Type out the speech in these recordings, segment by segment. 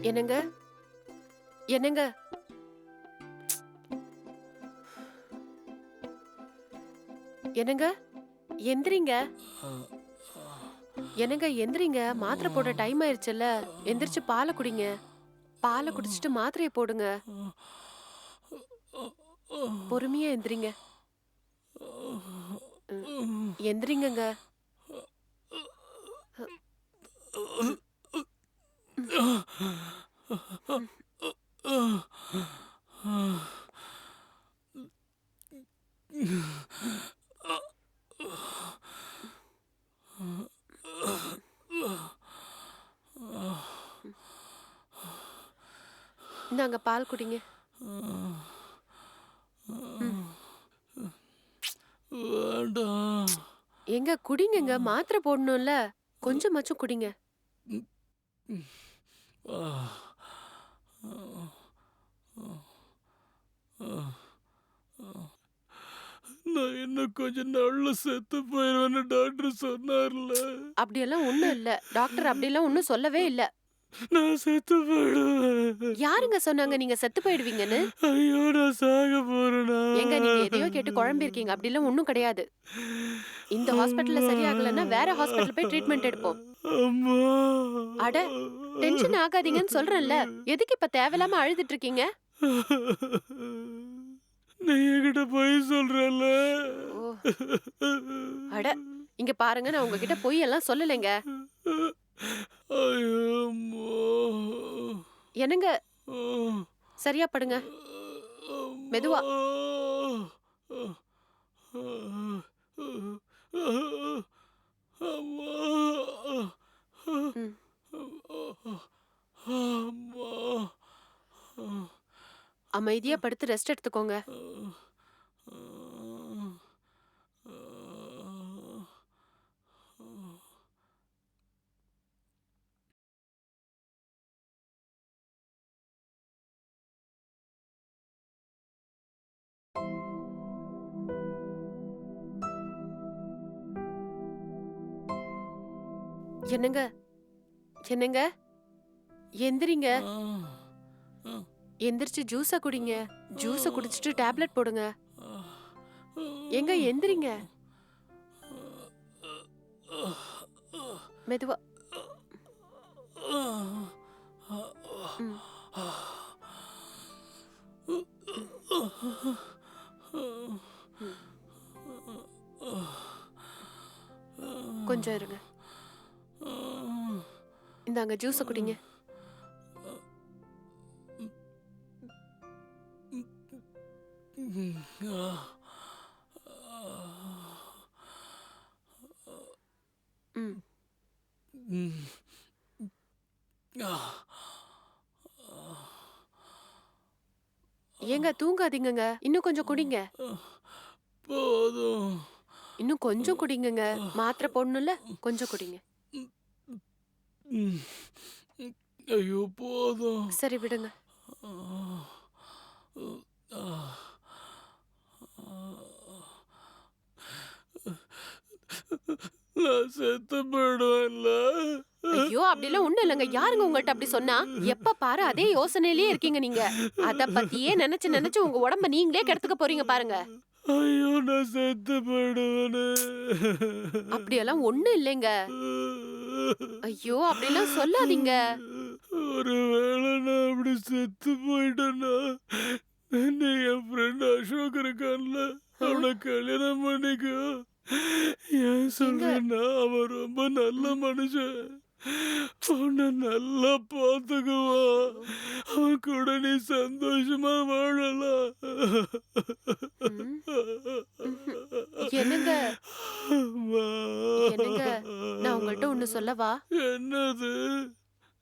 என்னங்க என்னங்க என்னங்க எந்திரிங்க. என்னங்க எந்திரிங்க, மாத்திரை போட டைம் ஆயிருச்சுல்ல. எந்திரிச்சு பாலை குடிங்க. பாலை குடிச்சிட்டு மாத்திரையை போடுங்க. பொறுமையா எந்திரிங்க. எந்திரிங்கங்க. இந்தாங்க பால் குடிங்க. வேண்டாம். எங்க குடிங்கங்க, மாத்திரை போடணும்ல. கொஞ்சமாச்சும் குடிங்க. நான் இன்னும் கொஞ்ச நாள்ல செத்து போயிருவேன்னு டாக்டர் சொன்னார்ல. அப்படியெல்லாம் ஒண்ணும் இல்ல. டாக்டர் அப்படியெல்லாம் ஒண்ணும் சொல்லவே இல்ல. நான் செத்து போயிடுவேன். யாருங்க சொன்னாங்க நீங்க செத்து போயிடுவீங்கன்னு? ஐயோ, நான் சாக போறேனா? ஏங்க நீங்க எதையோ கேட்டு குழம்பிருக்கீங்க. அப்படிலாம் ஒண்ணும் கிடையாது. இந்த ஹாஸ்பிடல்ல சரியாகலன்னா வேற ஹாஸ்பிடல் போய் ட்ரீட்மெண்ட் எடுப்போம். அம்மா. அட, டென்ஷன் ஆகாதீங்கன்னு சொல்றேன்ல. எதுக்கு இப்ப தேவையில்லாம அழுதுட்டு இருக்கீங்க? நீ என்கிட்ட போய் சொல்றல. ஓ. அட, இங்க பாருங்க, நான் உங்ககிட்ட பொய் எல்லாம் சொல்லலைங்க. ஐயோ அம்மா. என்னங்க, சரியா படுங்க. மெதுவா. அம்மா. ம். அம்மா. அமைதியா படுத்து ரெஸ்ட் எடுத்துக்கோங்க. என்னங்க என்னங்க எந்திரிங்க. எந்திரிச்சு ஜூஸ குடிங்க. ஜூஸ குடிச்சிட்டு டேப்லெட் போடுங்க. எங்க எந்திரிங்க. மெதுவா. ம். கொஞ்சம் இருங்க. இந்தாங்க ஜூஸ குடிங்க. ம். ஏங்க தூங்காதீங்கங்க. இன்னும் கொஞ்சம் குடிங்க. போதும். இன்னும் கொஞ்சம் குடிங்கங்க. மாத்திரை போடணும்ல, கொஞ்சம் குடிங்க. ஐயோ, போதும். சரி விடுங்க. நான் செத்து போயிடுவேன்ல. ஐயோ, அப்படிலாம் ஒண்ணும் இல்லைங்க. யாருங்க உங்கள்ட்ட அப்படி சொன்னா? எப்ப பாரு அதே யோசனையிலேயே இருக்கீங்க நீங்க. அத பத்தியே நினைச்சு நினைச்சு உங்க உடம்ப நீங்களே கெடுத்துக்க போறீங்க பாருங்க. ஐயோ, நான் செத்து போயிடுவேனே. அப்படியெல்லாம் ஒண்ணும் இல்லைங்க. ஐயோ, அப்படிலாம் சொல்லாதீங்க. ஒருவேளை நான் அப்படி செத்து போயிட்டேன்னா, நீ என் ஃப்ரெண்ட் அசோக் இருக்கான்ல, அவனை கல்யாணம் பண்ணிக்கோ. ஏன் சொல்றேன்னா, அவன் ரொம்ப நல்ல மனுஷன். உன்னை நல்லா பார்த்துக்குவான். அவன் கூட நீ சந்தோஷமா வாழலாம். என்னங்க அம்மா. என்னங்க, நான் உங்கள்ட்ட ஒண்ணு சொல்லவா? என்னது?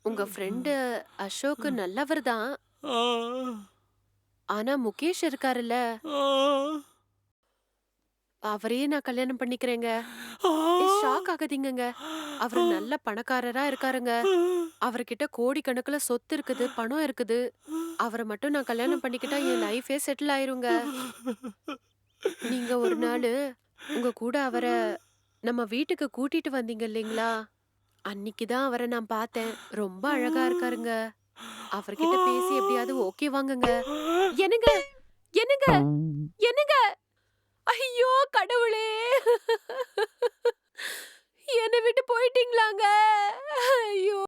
உங்க ஃப்ரெண்டு அசோக் நல்லவர் தான். ஆ. ஆனா முகேஷ் இருக்காருல்ல, ஆ. அவரையே நான் கல்யாணம் பண்ணிக்கிறேங்க. ஆ. ஷாக் ஆகாதீங்கங்க. அவரு நல்ல பணக்காரரா இருக்காருங்க. அவர்கிட்ட கோடிக்கணக்குல சொத்து இருக்குது, பணம் இருக்குது. அவரை மட்டும் நான் கல்யாணம் பண்ணிக்கிட்டா என் லைஃபே செட்டில் ஆயிருங்க. நீங்க ஒரு நாள் உங்க கூட அவரை நம்ம வீட்டுக்கு கூட்டிட்டு வந்தீங்க இல்லைங்களா? அன்னைக்குதான் அவரை நான் பார்த்தேன். ரொம்ப அழகா இருக்காருங்க. அவர்கிட்ட பேசி எப்படியாவது ஓகே வாங்குங்க. என்னங்க? என்னங்க? என்னங்க? ஐயோ கடவுளே! என்ன விட்டு போயிட்டீங்களாங்க? ஐயோ!